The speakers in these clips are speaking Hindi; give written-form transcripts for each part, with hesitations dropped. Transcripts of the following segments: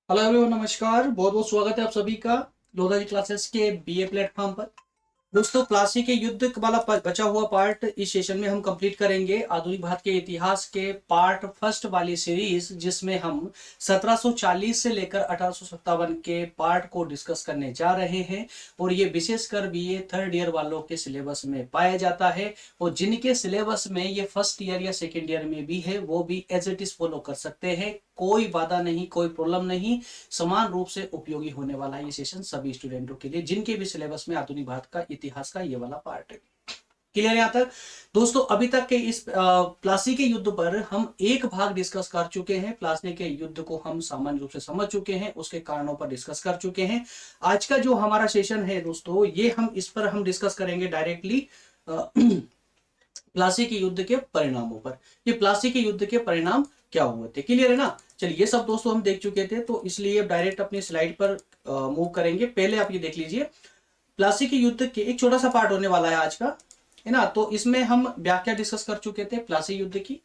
हेलो एवरीवन, नमस्कार। बहुत बहुत स्वागत है आप सभी का लोधा जी क्लासेस के बीए प्लेटफॉर्म पर। दोस्तों, प्लासी के युद्ध वाला बचा हुआ पार्ट इस सेशन में हम कंप्लीट करेंगे। आधुनिक भारत के इतिहास के पार्ट फर्स्ट वाली सीरीज, जिसमें हम 1740 से लेकर 1857 के पार्ट को डिस्कस करने जा रहे हैं। और ये विशेषकर बीए थर्ड ईयर वालों के सिलेबस में पाया जाता है, और जिनके सिलेबस में ये फर्स्ट ईयर या सेकेंड ईयर में भी है वो भी एज इट इज फॉलो कर सकते हैं। कोई बाधा नहीं, कोई प्रॉब्लम नहीं। समान रूप से उपयोगी होने वाला ये सेशन सभी स्टूडेंटों के लिए जिनके भी सिलेबस में आधुनिक भारत का इतिहास का ये वाला पार्ट है। क्लियर यहां तक? दोस्तों, अभी तक के इस प्लासी के युद्ध पर हम एक भाग डिस्कस कर चुके हैं। प्लासी के युद्ध को हम सामान्य रूप से समझ चुके हैं, उसके कारणों पर डिस्कस कर चुके हैं। आज का जो हमारा सेशन है दोस्तों, ये हम इस पर हम डिस्कस करेंगे डायरेक्टली प्लासी के युद्ध के परिणामों पर। ये प्लासी के युद्ध के परिणाम क्या हुए थे, क्लियर है ना? चलिए, ये सब दोस्तों हम देख चुके थे, तो इसलिए डायरेक्ट अपनी स्लाइड पर मूव करेंगे। पहले आप ये देख लीजिए, प्लासी के युद्ध के एक छोटा सा पार्ट होने वाला है आज का, है ना? तो इसमें हम व्याख्या डिस्कस कर चुके थे प्लासी युद्ध की।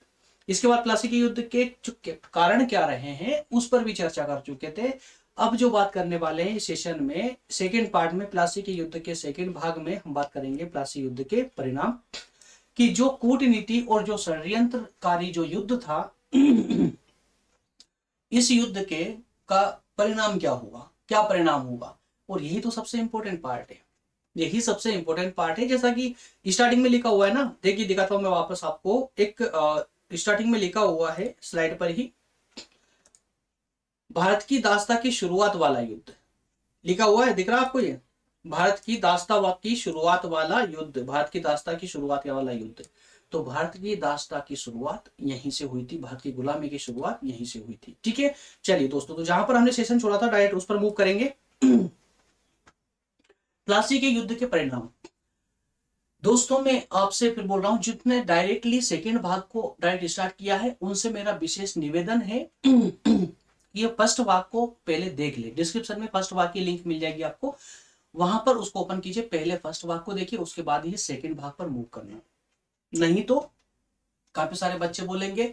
इसके बाद प्लासी के युद्ध के कारण क्या रहे हैं उस पर भी चर्चा कर चुके थे। अब जो बात करने वाले हैं इस सेशन में, सेकेंड पार्ट में, प्लासी के युद्ध के सेकेंड भाग में हम बात करेंगे प्लासी युद्ध के परिणाम, कि जो कूटनीति और जो षड्यंत्रकारी जो युद्ध था इस युद्ध के का परिणाम क्या हुआ, क्या परिणाम हुआ। और यही तो सबसे इंपॉर्टेंट पार्ट है, यही सबसे इंपॉर्टेंट पार्ट है। जैसा कि स्टार्टिंग में लिखा हुआ है ना, देखिए दिखाता हूं मैं वापस आपको। एक स्टार्टिंग में लिखा हुआ है स्लाइड पर ही, भारत की दास्ता की शुरुआत वाला युद्ध लिखा हुआ है, दिख रहा है आपको? ये भारत की दास्ता की शुरुआत वाला युद्ध, भारत की दास्ता की शुरुआत वाला युद्ध। तो भारत की दास्ता की शुरुआत यहीं से हुई थी, भारत की गुलामी की शुरुआत यहीं से हुई थी। ठीक है, चलिए दोस्तों, तो जहां पर हमने सेशन छोड़ा था डायरेक्ट उस पर मूव करेंगे। प्लासी के युद्ध के परिणाम। दोस्तों, मैं आपसे फिर बोल रहा हूं, जितने डायरेक्टली सेकेंड भाग को डायरेक्ट स्टार्ट किया है उनसे मेरा विशेष निवेदन है ये फर्स्ट भाग को पहले देख ले। डिस्क्रिप्शन में फर्स्ट भाग की लिंक मिल जाएगी आपको, वहां पर उसको ओपन कीजिए, पहले फर्स्ट भाग को देखिए, उसके बाद ही सेकंड भाग पर मूव करना। नहीं तो काफी सारे बच्चे बोलेंगे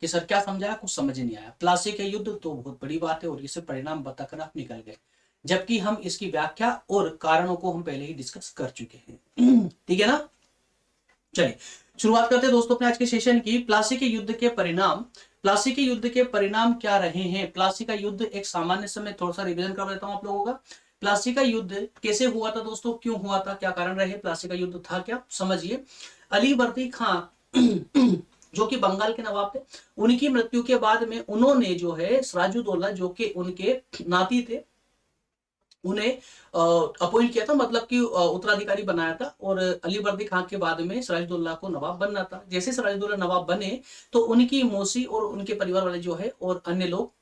कि सर क्या समझाया, कुछ समझ नहीं आया। प्लासी के युद्ध तो बहुत बड़ी बात है और इसे परिणाम बताकर आप निकल गए, जबकि हम इसकी व्याख्या और कारणों को हम पहले ही डिस्कस कर चुके हैं। ठीक है ना? चलिए शुरुआत करते हैं दोस्तों अपने आज के सेशन की। प्लासी के युद्ध के परिणाम। प्लासी के युद्ध के परिणाम क्या रहे हैं? प्लासी का युद्ध एक सामान्य समय, थोड़ा सा रिवीजन कर देता हूं आप लोगों का। प्लासी का युद्ध कैसे हुआ था दोस्तों, क्यों हुआ था, क्या कारण रहे, प्लासी का युद्ध था क्या, समझिए। अली वर्दी खां जो कि बंगाल के नवाब थे, उनकी मृत्यु के बाद में उन्होंने जो है सिराजुद्दौला, जो कि उनके नाती थे, उन्हें अपॉइंट किया था, मतलब कि उत्तराधिकारी बनाया था। और अली वर्दी खान के बाद में सिराजुद्दौला को नवाब बनना था। जैसे सिराजुद्दौला नवाब बने तो उनकी मौसी और उनके परिवार वाले जो है और अन्य लोग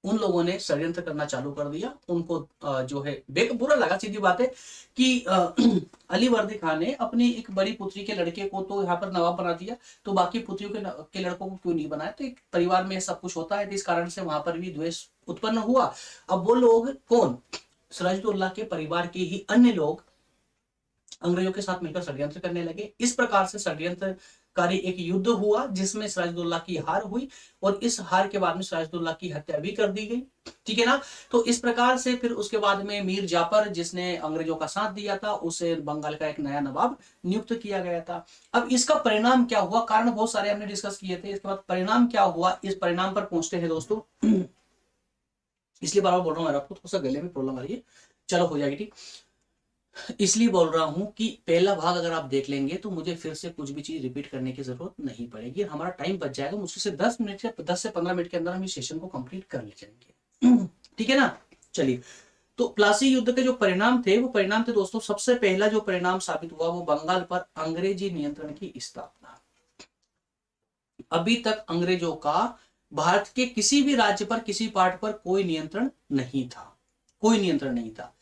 उन लोगों ने षड्यंत्र करना चालू कर दिया। उनको जो है बुरा लगा, सीधी बात है कि अली वर्दी खान ने अपनी एक बड़ी पुत्री के लड़के को तो यहाँ पर नवाब बना दिया, तो बाकी पुत्रियों के लड़कों को क्यों नहीं बनाया? तो एक परिवार में सब कुछ होता है, तो इस कारण से वहां पर भी द्वेष उत्पन्न हुआ। अब वो लोग कौन? सिराजुद्दौला के परिवार के ही अन्य लोग अंग्रेजों के साथ मिलकर षड्यंत्र करने लगे। इस प्रकार से षड्यंत्रकारी एक युद्ध हुआ जिसमें सिराजुद्दौला की हार हुई, और इस हार के बाद में सिराजुद्दौला की हत्या भी कर दी गई। ठीक है ना? तो इस प्रकार से फिर उसके बाद में मीर जाफर, जिसने अंग्रेजों का साथ दिया था, उसे बंगाल का एक नया नवाब नियुक्त किया गया था। अब इसका परिणाम क्या हुआ? कारण बहुत सारे हमने डिस्कस किए थे, इसके बाद परिणाम क्या हुआ, इस परिणाम पर पहुंचते हैं दोस्तों। इसलिए बार बार बोल रहा हूँ, आपको थोड़ा सा गले में प्रॉब्लम आ रही है, चलो हो जाएगी ठीक। इसलिए बोल रहा हूं कि पहला भाग अगर आप देख लेंगे तो मुझे फिर से कुछ भी चीज रिपीट करने की जरूरत नहीं पड़ेगी, हमारा टाइम बच जाएगा। मुझसे से 10 मिनट या 10 से 15 मिनट के अंदर हम इस सेशन को कंप्लीट कर ले जाएंगे। ठीक है ना? चलिए, तो प्लासी युद्ध के जो परिणाम थे वो परिणाम थे दोस्तों, सबसे पहला जो परिणाम साबित हुआ वो बंगाल पर अंग्रेजी नियंत्रण की स्थापना। अभी तक अंग्रेजों का भारत के किसी भी राज्य पर, किसी पार्ट पर कोई नियंत्रण नहीं था, कोई नियंत्रण नहीं था।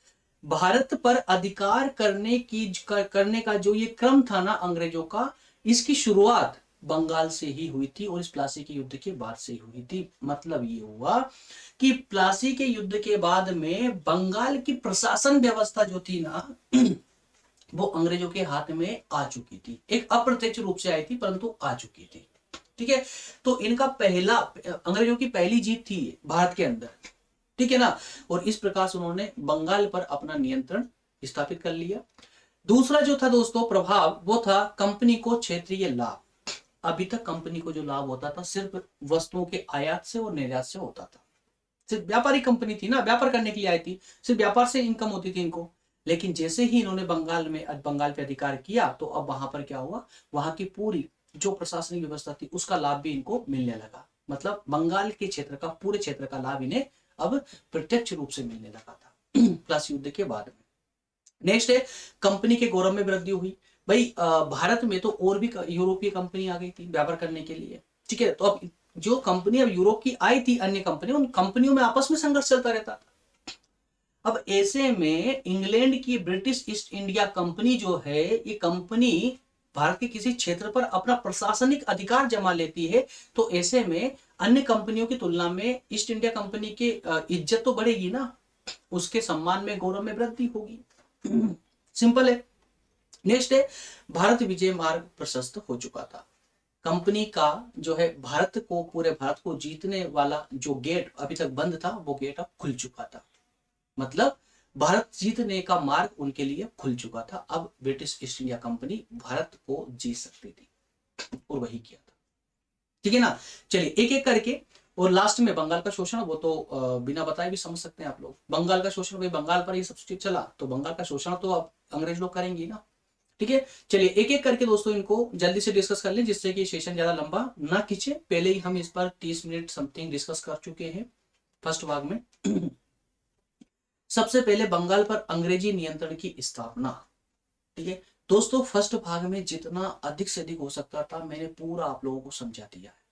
भारत पर अधिकार करने का जो ये क्रम था ना अंग्रेजों का, इसकी शुरुआत बंगाल से ही हुई थी और इस प्लासी के युद्ध के बाद से ही हुई थी। मतलब ये हुआ कि प्लासी के युद्ध के बाद में बंगाल की प्रशासन व्यवस्था जो थी ना वो अंग्रेजों के हाथ में आ चुकी थी। एक अप्रत्यक्ष रूप से आई थी परंतु आ चुकी थी। ठीक है। तो इनका पहला, अंग्रेजों की पहली जीत थी भारत के अंदर, ठीक है ना। और इस प्रकार से उन्होंने बंगाल पर अपना नियंत्रण स्थापित कर लिया। दूसरा जो था दोस्तों प्रभाव, वो था कंपनी को क्षेत्रीय लाभ। अभी तक कंपनी को जो लाभ होता था सिर्फ वस्तुओं के आयात से और निर्यात से होता था। सिर्फ व्यापारी कंपनी थी ना, व्यापार करने के लिए आई थी, सिर्फ व्यापार से इनकम होती थी इनको। लेकिन जैसे ही इन्होंने बंगाल पे अधिकार किया तो अब वहां पर क्या हुआ, वहां की पूरी जो प्रशासनिक व्यवस्था थी उसका लाभ भी इनको मिलने लगा। मतलब बंगाल के क्षेत्र का, पूरे क्षेत्र का लाभ इन्हें अब प्रत्यक्ष रूप से मिलने लगा था प्लासी युद्ध के बाद में। नेक्स्ट है कंपनी के गौरव में वृद्धि हुई। भाई भारत में तो और भी यूरोपीय कंपनी आ गई थी व्यापार करने के लिए, ठीक है। तो अब जो कंपनी अब यूरोप की आई थी, अन्य कंपनी, उन कंपनियों में आपस में संघर्ष चलता रहता था। अब ऐसे में इंग्लैंड की ब्रिटिश ईस्ट इंडिया कंपनी जो है, ये कंपनी भारत के किसी क्षेत्र पर अपना प्रशासनिक अधिकार जमा लेती है, तो ऐसे में अन्य कंपनियों की तुलना में ईस्ट इंडिया कंपनी की इज्जत तो बढ़ेगी ना, उसके सम्मान में, गौरव में वृद्धि होगी। सिंपल है। नेक्स्ट है भारत विजय मार्ग प्रशस्त हो चुका था। कंपनी का जो है भारत को, पूरे भारत को जीतने वाला जो गेट अभी तक बंद था, वो गेट अब खुल चुका था। मतलब भारत जीतने का मार्ग उनके लिए खुल चुका था। अब British east India company Bharat को जीत सकती थी और वही किया था, ठीक है ना। चलिए एक एक करके, और लास्ट में बंगाल का शोषण, वो तो बिना बताए भी समझ सकते हैं आप लोग। बंगाल का शोषण, भाई बंगाल पर ये सब चीज चला तो बंगाल का शोषण तो अब अंग्रेज लोग करेंगे ना, ठीक है। चलिए एक एक करके दोस्तों इनको जल्दी से डिस्कस कर लें, जिससे कि सेशन ज्यादा लंबा ना खींचे। पहले ही हम इस पर 30 मिनट समथिंग डिस्कस कर चुके हैं फर्स्ट भाग में। सबसे पहले बंगाल पर अंग्रेजी नियंत्रण की स्थापना, ठीक है दोस्तों। फर्स्ट भाग में जितना अधिक से अधिक हो सकता था मैंने पूरा आप लोगों को समझा दिया है,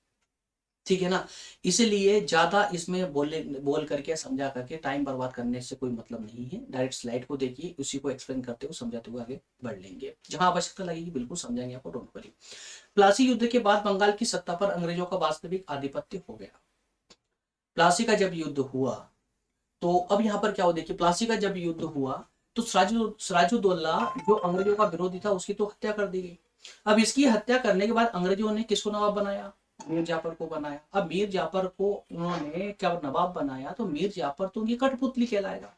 ठीक है ना। इसलिए ज्यादा इसमें बोल करके, समझा करके टाइम बर्बाद करने से कोई मतलब नहीं है। डायरेक्ट स्लाइड को देखिए, उसी को एक्सप्लेन करते हुए, समझाते हुए आगे बढ़ लेंगे। जहां आवश्यकता लगेगी बिल्कुल समझाएंगे आपको, डोंट वरी। प्लासी युद्ध के बाद बंगाल की सत्ता पर अंग्रेजों का वास्तविक आधिपत्य हो गया। प्लासी का जब युद्ध हुआ तो अब यहाँ पर क्या हो, देखिए प्लासी का जब युद्ध हुआ तो सिराजुद्दौला जो अंग्रेजों का विरोधी था उसकी तो हत्या कर दी गई। अब इसकी हत्या करने के बाद अंग्रेजों ने किसको नवाब बनाया, मीर जाफर को बनाया। अब मीर जाफर को उन्होंने क्या नवाब बनाया, तो मीर जाफर तो उनकी कठपुतली कहलाएगा।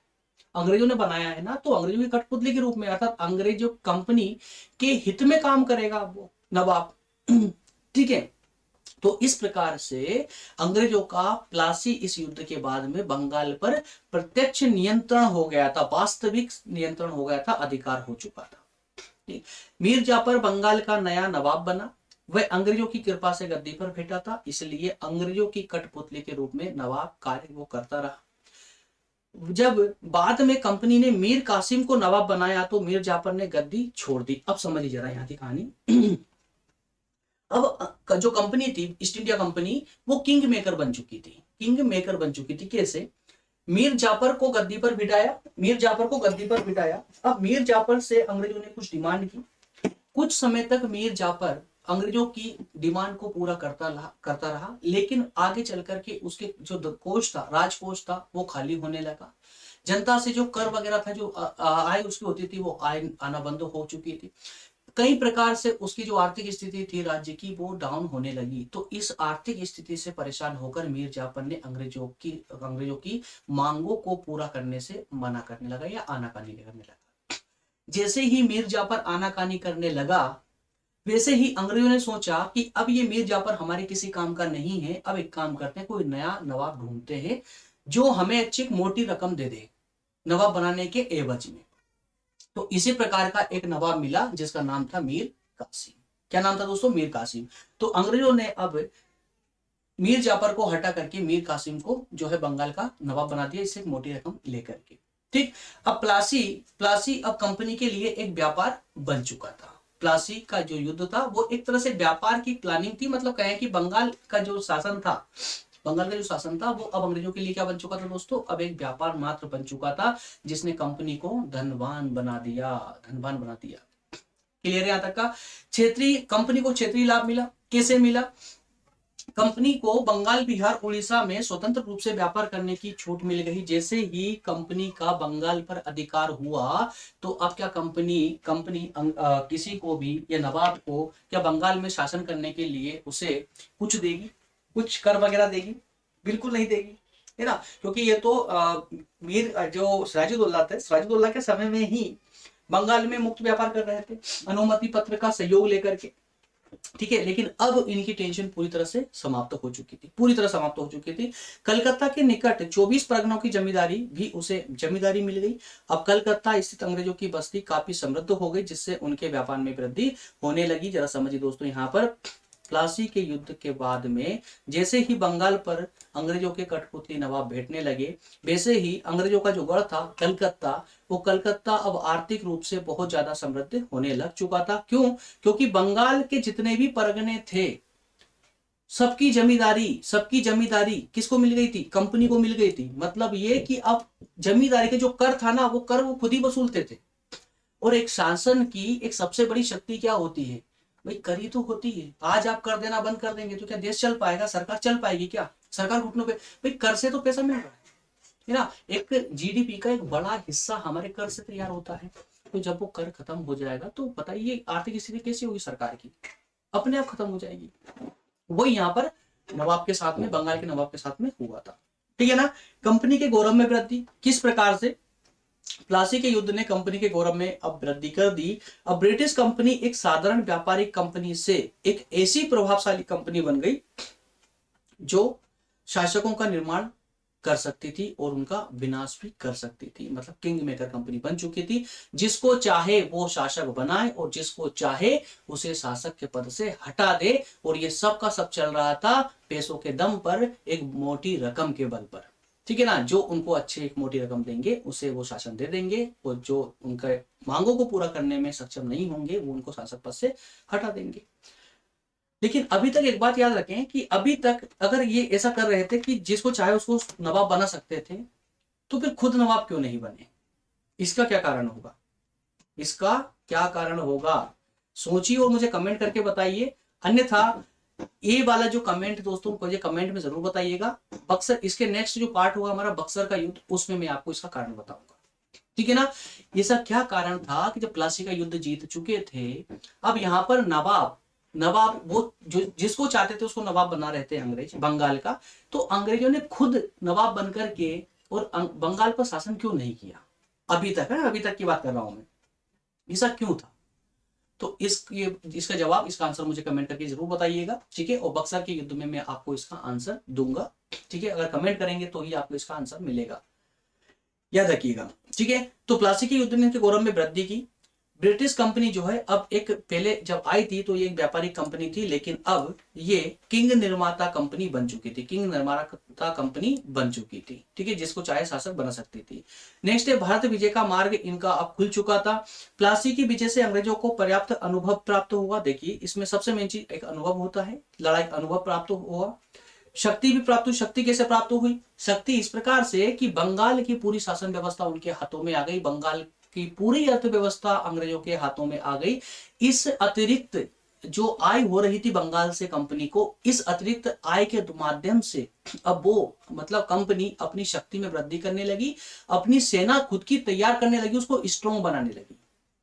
अंग्रेजों ने बनाया है ना, तो अंग्रेजों की कठपुतली के रूप में, अर्थात अंग्रेजों कंपनी के हित में काम करेगा वो नवाब, ठीक है। तो इस प्रकार से अंग्रेजों का प्लासी इस युद्ध के बाद में बंगाल पर प्रत्यक्ष नियंत्रण हो गया था, वास्तविक नियंत्रण हो गया था, अधिकार हो चुका था। मीर जाफर बंगाल का नया नवाब बना, वह अंग्रेजों की कृपा से गद्दी पर बैठा था, इसलिए अंग्रेजों की कठपुतली के रूप में नवाब कार्य वो करता रहा। जब बाद में कंपनी ने मीर कासिम को नवाब बनाया तो मीर जाफर ने गद्दी छोड़ दी। अब समझिए जरा यहाँ की कहानी। अब जो कंपनी थी ईस्ट इंडिया कंपनी, वो किंग मेकर बन चुकी थी। किंग मेकर बन चुकी थी कैसे, मीर जाफर को गद्दी पर बिठाया, मीर जाफर को गद्दी पर बिठाया। अब मीर जाफर से अंग्रेजों ने कुछ डिमांड की। कुछ समय तक मीर जाफर अंग्रेजों की डिमांड को पूरा करता रहा, लेकिन आगे चल करके उसके जो कोष था, राजकोष था, वो खाली होने लगा। जनता से जो कर वगैरह था, जो आय उसकी होती थी, वो आय आना बंद हो चुकी थी। कई प्रकार से उसकी जो आर्थिक स्थिति थी राज्य की, वो डाउन होने लगी। तो इस आर्थिक स्थिति से परेशान होकर मीर जाफर ने अंग्रेजों की मांगों को पूरा करने से मना करने लगा या आनाकानी करने लगा। जैसे ही मीर जाफर आनाकानी करने लगा, वैसे ही अंग्रेजों ने सोचा कि अब ये मीर जाफर हमारे किसी काम का नहीं है, अब एक काम करते हैं, कोई नया नवाब ढूंढते हैं जो हमें अच्छी मोटी रकम दे दे नवाब बनाने के एवज में। तो इसी प्रकार का एक नवाब मिला जिसका नाम था मीर कासिम। क्या नाम था दोस्तों, मीर कासिम। तो अंग्रेजों ने अब मीर जाफर को हटा करके मीर कासिम को जो है बंगाल का नवाब बना दिया, इससे एक मोटी रकम लेकर के, ठीक। अब प्लासी अब कंपनी के लिए एक व्यापार बन चुका था। प्लासी का जो युद्ध था वो एक तरह से व्यापार की प्लानिंग थी। मतलब कहें कि बंगाल का जो शासन था वो अब अंग्रेजों के लिए क्या बन चुका था दोस्तों, अब एक व्यापार मात्र बन चुका था, जिसने कंपनी को धनवान बना दिया। क्लियर है यहाँ तक का। क्षेत्रीय कंपनी को क्षेत्रीय लाभ मिला, कैसे मिला, कंपनी को बंगाल, बिहार, उड़ीसा में स्वतंत्र रूप से व्यापार करने की छूट मिल गई। जैसे ही कंपनी का बंगाल पर अधिकार हुआ तो अब क्या कंपनी कंपनी किसी को भी या नवाब को क्या बंगाल में शासन करने के लिए उसे कुछ देगी, कुछ कर वगैरह देगी? बिल्कुल नहीं देगी, है ना। क्योंकि ये तो मीर जो सिराजुद्दौला थे, सिराजुद्दौला के समय में ही बंगाल में मुक्त व्यापार कर रहे थे अनुमति पत्र का सहयोग लेकर के, ठीक है। लेकिन अब इनकी टेंशन पूरी तरह से समाप्त हो चुकी थी, पूरी तरह समाप्त हो चुकी थी। कलकत्ता के निकट 24 परगनों की जमींदारी भी उसे जमींदारी मिल गई। अब कलकत्ता स्थित अंग्रेजों की बस्ती काफी समृद्ध हो गई, जिससे उनके व्यापार में वृद्धि होने लगी। जरा समझिए दोस्तों, यहाँ पर प्लासी के युद्ध के बाद में जैसे ही बंगाल पर अंग्रेजों के कठपुतली नवाब बैठने लगे, वैसे ही अंग्रेजों का जो गढ़ था कलकत्ता, वो कलकत्ता अब आर्थिक रूप से बहुत ज्यादा समृद्ध होने लग चुका था। क्यों? क्योंकि बंगाल के जितने भी परगने थे, सबकी जमींदारी किसको मिल गई थी? कंपनी को मिल गई थी। मतलब ये कि अब जमींदारी के जो कर था ना, वो कर वो खुद ही वसूलते थे। और एक शासन की एक सबसे बड़ी शक्ति क्या होती है भाई? कर ही तो होती है। आज आप कर देना बंद कर देंगे तो क्या देश चल पाएगा? सरकार चल पाएगी क्या? सरकार घुटनों पे, भाई कर से तो पैसा मिल रहा है ना। एक जीडीपी का एक बड़ा हिस्सा हमारे कर से तैयार होता है। तो जब वो कर खत्म हो जाएगा तो बताइए आर्थिक स्थिति कैसी होगी सरकार की? अपने आप खत्म हो जाएगी। वही यहाँ पर नवाब के साथ में, बंगाल के नवाब के साथ में हुआ था, ठीक है ना। कंपनी के गौरव में वृद्धि किस प्रकार से? प्लासी के युद्ध ने कंपनी के गौरव में अब वृद्धि कर दी। अब ब्रिटिश कंपनी एक साधारण व्यापारिक कंपनी से एक ऐसी प्रभावशाली कंपनी बन गई जो शासकों का निर्माण कर सकती थी और उनका विनाश भी कर सकती थी। मतलब किंग मेकर कंपनी बन चुकी थी। जिसको चाहे वो शासक बनाए और जिसको चाहे उसे शासक के पद से हटा दे। और ये सब का सब चल रहा था पैसों के दम पर, एक मोटी रकम के बल पर, ठीक है ना। जो उनको अच्छे एक मोटी रकम देंगे उसे वो शासन दे देंगे, और जो उनके मांगों को पूरा करने में सक्षम नहीं होंगे वो उनको शासक पद से हटा देंगे। लेकिन अभी तक एक बात याद रखें कि अभी तक अगर ये ऐसा कर रहे थे कि जिसको चाहे उसको नवाब बना सकते थे, तो फिर खुद नवाब क्यों नहीं बने? इसका क्या कारण होगा? इसका क्या कारण होगा? सोचिए और मुझे कमेंट करके बताइए। अन्यथा ये वाला जो कमेंट दोस्तों मुझे कमेंट में जरूर बताइएगा। बक्सर, इसके नेक्स्ट जो पार्ट होगा हमारा बक्सर का युद्ध, उसमें मैं आपको इसका कारण बताऊंगा, ठीक है ना। ऐसा क्या कारण था कि जब प्लासी का युद्ध जीत चुके थे, अब यहाँ पर नवाब नवाब वो जो जिसको चाहते थे उसको नवाब बना रहे थे अंग्रेज बंगाल का, तो अंग्रेजों ने खुद नवाब बनकर के और बंगाल पर शासन क्यों नहीं किया? अभी तक है, अभी तक की बात कर रहा हूं मैं। ऐसा क्यों था? तो इसका जवाब, इसका आंसर मुझे कमेंट करके जरूर बताइएगा, ठीक है। और बक्सर के युद्ध में मैं आपको इसका आंसर दूंगा, ठीक है। अगर कमेंट करेंगे तो ही आपको इसका आंसर मिलेगा, याद रखिएगा, ठीक है। तो प्लासी के युद्ध ने गौरव में वृद्धि की। ब्रिटिश कंपनी जो है अब एक, पहले जब आई थी तो ये एक व्यापारिक कंपनी थी, लेकिन अब ये किंग निर्माता कंपनी बन चुकी थी, किंग निर्माता कंपनी बन चुकी थी, ठीक है। जिसको चाहे शासक बना सकती थी। नेक्स्ट है भारत विजय का मार्ग इनका अब खुल चुका था। प्लासी की विजय से अंग्रेजों को पर्याप्त अनुभव प्राप्त हुआ। देखिए इसमें सबसे मेन चीज एक अनुभव होता है, लड़ाई अनुभव प्राप्त हुआ। शक्ति भी प्राप्त हुई। शक्ति कैसे प्राप्त हुई? शक्ति इस प्रकार से कि बंगाल की पूरी शासन व्यवस्था उनके हाथों में आ गई, बंगाल की पूरी अर्थव्यवस्था अंग्रेजों के हाथों में आ गई। इस अतिरिक्त जो आय हो रही थी बंगाल से कंपनी को, इस अतिरिक्त आय के माध्यम से अब वो मतलब कंपनी अपनी शक्ति में वृद्धि करने लगी, अपनी सेना खुद की तैयार करने लगी, उसको स्ट्रॉन्ग बनाने लगी।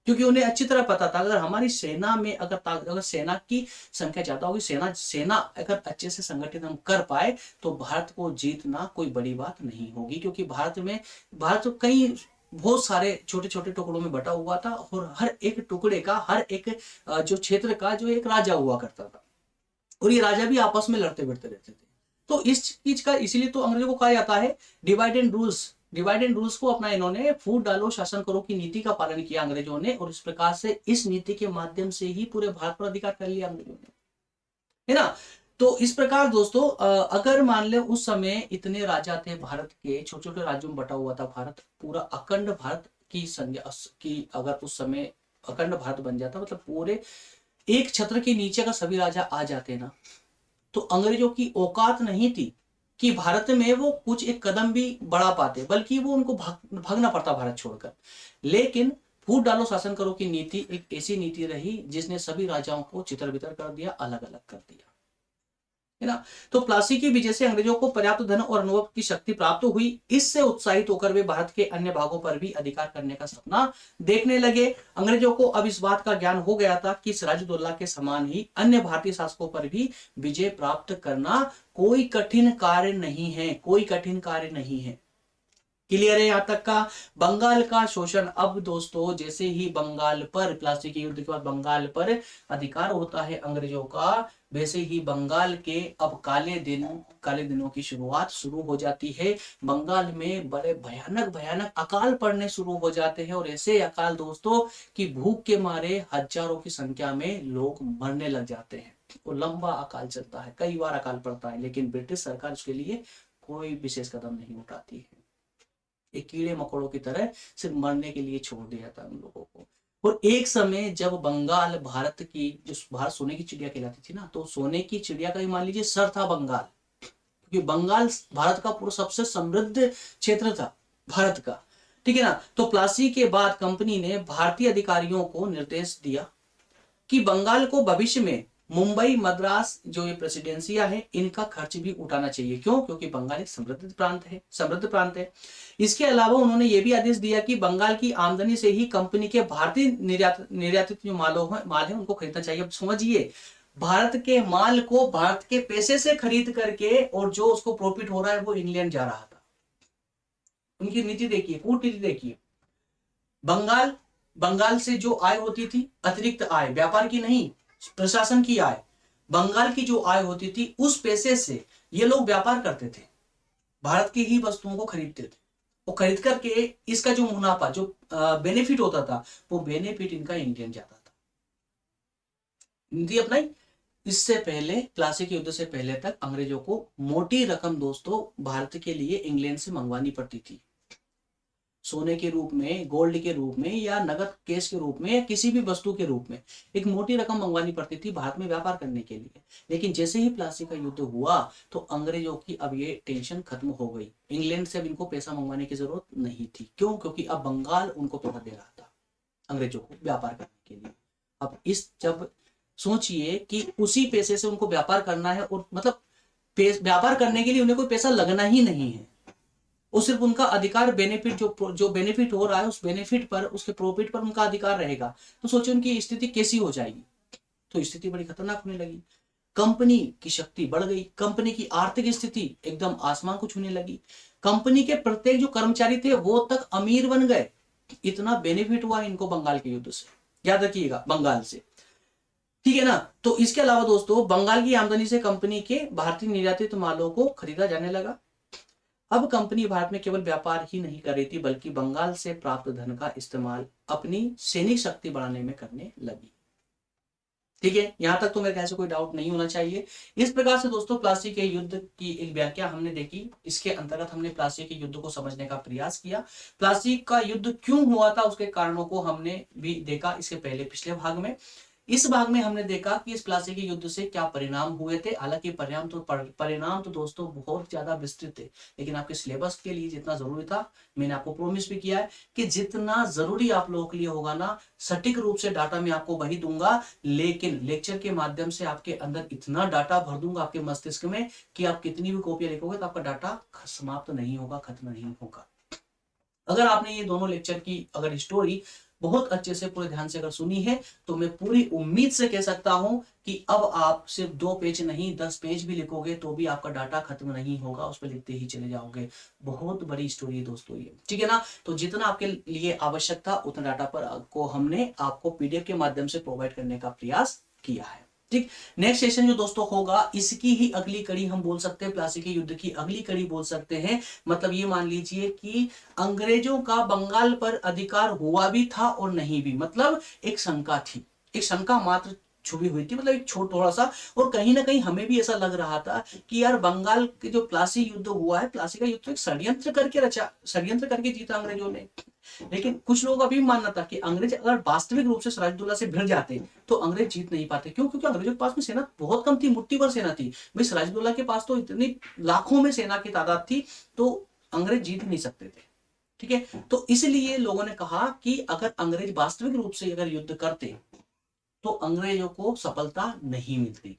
क्योंकि उन्हें अच्छी तरह पता था अगर हमारी सेना में अगर सेना की संख्या ज्यादा होगी, सेना अगर अच्छे से संगठित हम कर पाए तो भारत को जीतना कोई बड़ी बात नहीं होगी। क्योंकि भारत कई बहुत सारे छोटे छोटे टुकड़ों में बटा हुआ था और हर एक टुकड़े का, हर एक जो क्षेत्र का जो एक राजा हुआ करता था, और ये राजा भी आपस में लड़ते भिड़ते रहते थे। तो इस चीज का इसीलिए तो अंग्रेजों को कहा जाता है डिवाइड एंड रूल्स को अपना इन्होंने, फूट डालो शासन करो की नीति का पालन किया अंग्रेजों ने, और इस प्रकार से इस नीति के माध्यम से ही पूरे भारत पर अधिकार कर लिया अंग्रेजों ने, है ना। तो इस प्रकार दोस्तों अगर मान ले उस समय इतने राजा थे भारत के, छोटे छोटे राज्यों में बटा हुआ था भारत, पूरा अखंड भारत की संज्ञा की अगर उस समय अखंड भारत बन जाता, मतलब पूरे एक छत्र के नीचे अगर सभी राजा आ जाते ना, तो अंग्रेजों की औकात नहीं थी कि भारत में वो कुछ एक कदम भी बढ़ा पाते, बल्कि वो उनको भागना पड़ता भारत छोड़कर। लेकिन फूट डालो शासन करो की नीति एक ऐसी नीति रही जिसने सभी राजाओं को चितर बितर कर दिया, अलग अलग कर दिया। है ना। तो प्लासी की विजय से अंग्रेजों को पर्याप्त धन और अनुभव की शक्ति प्राप्त हुई। इससे उत्साहित होकर वे भारत के अन्य भागों पर भी अधिकार करने का सपना देखने लगे। अंग्रेजों को अब इस बात का ज्ञान हो गया था कि सिराजुद्दौला के समान ही अन्य भारतीय शासकों पर भी विजय प्राप्त करना कोई कठिन कार्य नहीं है, कोई कठिन कार्य नहीं है। क्लियर है यहां तक का। बंगाल का शोषण, अब दोस्तों जैसे ही बंगाल पर प्लासी के युद्ध के बाद बंगाल पर अधिकार होता है अंग्रेजों का, वैसे ही बंगाल के अब काले दिनों की शुरुआत शुरू हो जाती है। बंगाल में बड़े भयानक भयानक अकाल पड़ने शुरू हो जाते हैं, और ऐसे अकाल दोस्तों कि भूख के मारे हजारों की संख्या में लोग मरने लग जाते हैं। वो लंबा अकाल चलता है, कई बार अकाल पड़ता है, लेकिन ब्रिटिश सरकार उसके लिए कोई विशेष कदम नहीं उठाती है। एक कीड़े मकोड़ों की तरह सिर्फ मरने के लिए छोड़ दिया था उन लोगों को। और एक समय जब बंगाल भारत की, जो भारत सोने की चिड़िया कहलाती थी ना, तो सोने की चिड़िया का ही मान लीजिए सर था बंगाल, क्योंकि बंगाल भारत का पूरा सबसे समृद्ध क्षेत्र था भारत का, ठीक है ना। तो प्लासी के बाद कंपनी ने भारतीय अधिकारियों को निर्देश दिया कि बंगाल को भविष्य में मुंबई मद्रास जो ये प्रेसिडेंसिया है इनका खर्च भी उठाना चाहिए। क्यों? क्योंकि बंगाल एक समृद्ध प्रांत है। इसके अलावा उन्होंने ये भी आदेश दिया कि बंगाल की आमदनी से ही कंपनी के भारतीय निर्यातित जो माल है उनको खरीदना चाहिए। अब समझिए, भारत के माल को भारत के पैसे से खरीद करके, और जो उसको प्रॉफिट हो रहा है वो इंग्लैंड जा रहा था। उनकी नीति देखिए, कूटनीति देखिए। बंगाल बंगाल से जो आय होती थी, अतिरिक्त आय, व्यापार की नहीं, प्रशासन की आय, बंगाल की जो आय होती थी उस पैसे से ये लोग व्यापार करते थे, भारत की ही वस्तुओं को खरीदते थे। वो खरीद करके इसका जो मुनाफा, जो बेनिफिट होता था, वो बेनिफिट इनका इंग्लैंड जाता था। नीति अपनाई। इससे पहले, प्लासी के युद्ध से पहले तक अंग्रेजों को मोटी रकम दोस्तों भारत के लिए इंग्लैंड से मंगवानी पड़ती थी, सोने के रूप में, गोल्ड के रूप में, या नगद कैश के रूप में, या किसी भी वस्तु के रूप में एक मोटी रकम मंगवानी पड़ती थी भारत में व्यापार करने के लिए। लेकिन जैसे ही प्लासी का युद्ध हुआ तो अंग्रेजों की अब ये टेंशन खत्म हो गई। इंग्लैंड से अब इनको पैसा मंगवाने की जरूरत नहीं थी। क्यों? क्योंकि अब बंगाल उनको पैसा दे रहा था अंग्रेजों को व्यापार करने के लिए। अब इस जब सोचिए कि उसी पैसे से उनको व्यापार करना है, और मतलब व्यापार करने के लिए उन्हें कोई पैसा लगना ही नहीं है, वो सिर्फ उनका अधिकार, बेनिफिट जो बेनिफिट हो रहा है उस बेनिफिट पर, उसके प्रॉफिट पर उनका अधिकार रहेगा। तो सोचिए उनकी स्थिति कैसी हो जाएगी। तो स्थिति बड़ी खतरनाक होने लगी। कंपनी की शक्ति बढ़ गई, कंपनी की आर्थिक स्थिति एकदम आसमान को छूने लगी। कंपनी के प्रत्येक जो कर्मचारी थे वो तक अमीर बन गए। इतना बेनिफिट हुआ इनको बंगाल के युद्ध से, याद रखिएगा, बंगाल से, ठीक है ना। तो इसके अलावा दोस्तों बंगाल की आमदनी से कंपनी के भारतीय निर्यातित मालों को खरीदा जाने लगा। अब कंपनी भारत में केवल व्यापार ही नहीं कर रही थी, बल्कि बंगाल से प्राप्त धन का इस्तेमाल अपनी सैनिक शक्ति बढ़ाने में करने लगी। ठीक है, यहां तक तो मेरे ख्याल से कोई डाउट नहीं होना चाहिए। इस प्रकार से दोस्तों प्लासी के युद्ध की एक व्याख्या हमने देखी। इसके अंतर्गत हमने प्लासी के युद्ध को समझने का प्रयास किया। प्लासी का युद्ध क्यों हुआ था उसके कारणों को हमने भी देखा इसके पहले पिछले भाग में। इस भाग में हमने देखा कि इस प्लासी के युद्ध से क्या परिणाम हुए थे। हालांकि परिणाम तो दोस्तों बहुत ज्यादा विस्तृत थे, लेकिन आपके सिलेबस के लिए जितना जरूरी था, मैंने आपको प्रॉमिस भी किया है कि जितना जरूरी आप लोगों के लिए होगा ना, सटीक रूप से डाटा मैं आपको वही दूंगा। लेकिन लेक्चर के माध्यम से आपके अंदर इतना डाटा भर दूंगा आपके मस्तिष्क में कि आप कितनी भी कॉपियां लिखोगे तो आपका डाटा समाप्त नहीं होगा, खत्म नहीं होगा। अगर आपने ये दोनों लेक्चर की अगर स्टोरी बहुत अच्छे से पूरे ध्यान से अगर सुनी है, तो मैं पूरी उम्मीद से कह सकता हूं कि अब आप सिर्फ 2 पेज नहीं 10 पेज भी लिखोगे तो भी आपका डाटा खत्म नहीं होगा, उस पर लिखते ही चले जाओगे। बहुत बड़ी स्टोरी है दोस्तों ये, ठीक है ना। तो जितना आपके लिए आवश्यक था उतना डाटा पर को हमने आपको पीडीएफ के माध्यम से प्रोवाइड करने का प्रयास किया है। ठीक, नेक्स्ट सेशन जो दोस्तों होगा इसकी ही अगली कड़ी हम बोल सकते हैं, प्लासी के युद्ध की अगली कड़ी बोल सकते हैं। मतलब ये मान लीजिए कि अंग्रेजों का बंगाल पर अधिकार हुआ भी था और नहीं भी, मतलब एक शंका थी, एक शंका मात्र छुपी हुई थी, मतलब एक थोड़ा सा। और कहीं ना कहीं हमें भी ऐसा लग रहा था कि यार बंगाल के जो प्लासी युद्ध हुआ है, प्लासी का युद्ध तो एक षड्यंत्र करके जीता अंग्रेजों ने। लेकिन कुछ लोगों का भी मानना था कि अंग्रेज अगर वास्तविक रूप से सिराजुद्दौला से भिड़ जाते तो अंग्रेज जीत नहीं पाते। क्यों? क्योंकि अंग्रेजों के पास में सेना बहुत कम थी, मुट्ठी भर सेना थी। भाई सिराजुद्दौला के पास तो इतनी लाखों में सेना की तादाद थी, तो अंग्रेज जीत नहीं सकते थे। ठीक है, तो इसलिए लोगों ने कहा कि अगर अंग्रेज वास्तविक रूप से अगर युद्ध करते तो अंग्रेजों को सफलता नहीं मिलती।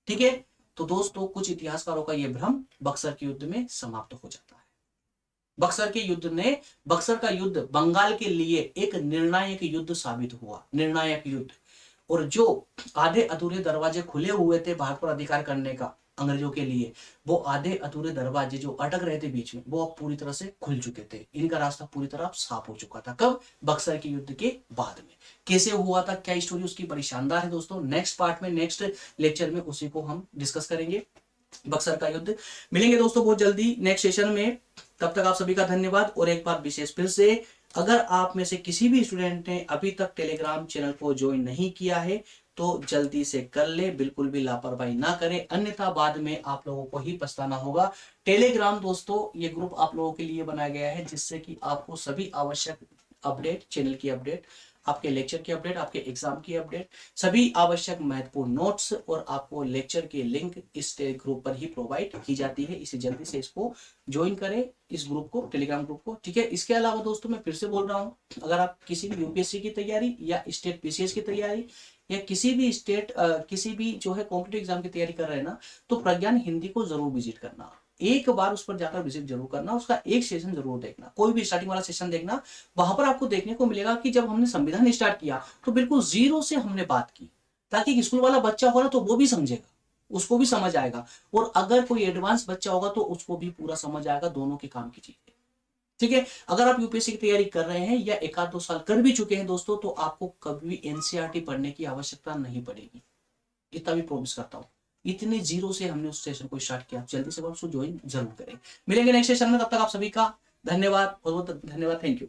ठीक है, तो दोस्तों कुछ इतिहासकारों का यह भ्रम बक्सर के युद्ध में समाप्त हो जाता है। बक्सर के युद्ध ने, बक्सर का युद्ध बंगाल के लिए एक निर्णायक युद्ध साबित हुआ, निर्णायक युद्ध। और जो आधे अधूरे दरवाजे खुले हुए थे भारत पर अधिकार करने का अंग्रेजों के लिए, वो आधे अधूरे दरवाजे जो अटक रहे थे बीच में, वो अब पूरी तरह से खुल चुके थे। इनका रास्ता पूरी तरह साफ हो चुका था। कब? बक्सर के युद्ध के बाद में। कैसे हुआ था, क्या स्टोरी उसकी बड़ी शानदार है दोस्तों। नेक्स्ट पार्ट में, नेक्स्ट लेक्चर में उसी को हम डिस्कस करेंगे, बक्सर का युद्ध। मिलेंगे दोस्तों बहुत जल्दी नेक्स्ट सेशन में। तब तक आप सभी का धन्यवाद। और एक बार विशेष फिर से, अगर आप में से किसी भी स्टूडेंट ने अभी तक टेलीग्राम चैनल को ज्वाइन नहीं किया है तो जल्दी से कर ले, बिल्कुल भी लापरवाही ना करें, अन्यथा बाद में आप लोगों को ही पछताना होगा। टेलीग्राम दोस्तों ये ग्रुप आप लोगों के लिए बनाया गया है जिससे कि आपको सभी आवश्यक अपडेट, चैनल की अपडेट, आपके लेक्चर की अपडेट, आपके एग्जाम की अपडेट, सभी आवश्यक महत्वपूर्ण नोट्स और आपको लेक्चर के लिंक इस ग्रुप पर ही प्रोवाइड की जाती है। इसे जल्दी से इसको ज्वाइन करें, इस ग्रुप को, टेलीग्राम ग्रुप को, ठीक है। इसके अलावा दोस्तों मैं फिर से बोल रहा हूँ, अगर आप किसी भी यूपीएससी की तैयारी या स्टेट पीसीएस की तैयारी या किसी भी किसी भी जो है कॉम्पिटिटिव एग्जाम की तैयारी कर रहे हैं ना, तो प्रज्ञान हिंदी को जरूर विजिट करना। एक बार उस पर जाकर विजिट जरूर करना, उसका एक सेशन जरूर देखना, कोई भी स्टार्टिंग वाला सेशन देखना। वहां पर आपको देखने को मिलेगा कि जब हमने संविधान स्टार्ट किया तो बिल्कुल जीरो से हमने बात की, ताकि स्कूल वाला बच्चा होगा तो वो भी समझेगा, उसको भी समझ आएगा, और अगर कोई एडवांस बच्चा होगा तो उसको भी पूरा समझ आएगा, दोनों के काम की चीज है, ठीक है। अगर आप यूपीएससी की तैयारी कर रहे हैं या एक आध 2 साल कर भी चुके हैं दोस्तों, तो आपको कभी भी एनसीईआरटी पढ़ने की आवश्यकता नहीं पड़ेगी, इतना भी प्रॉमिस करता हूं। इतने जीरो से हमने उस सेशन को स्टार्ट किया, जल्दी से उसको ज्वाइन जरूर करें। मिलेंगे नेक्स्ट सेशन में, तब तक आप सभी का धन्यवाद, बहुत बहुत धन्यवाद, थैंक यू।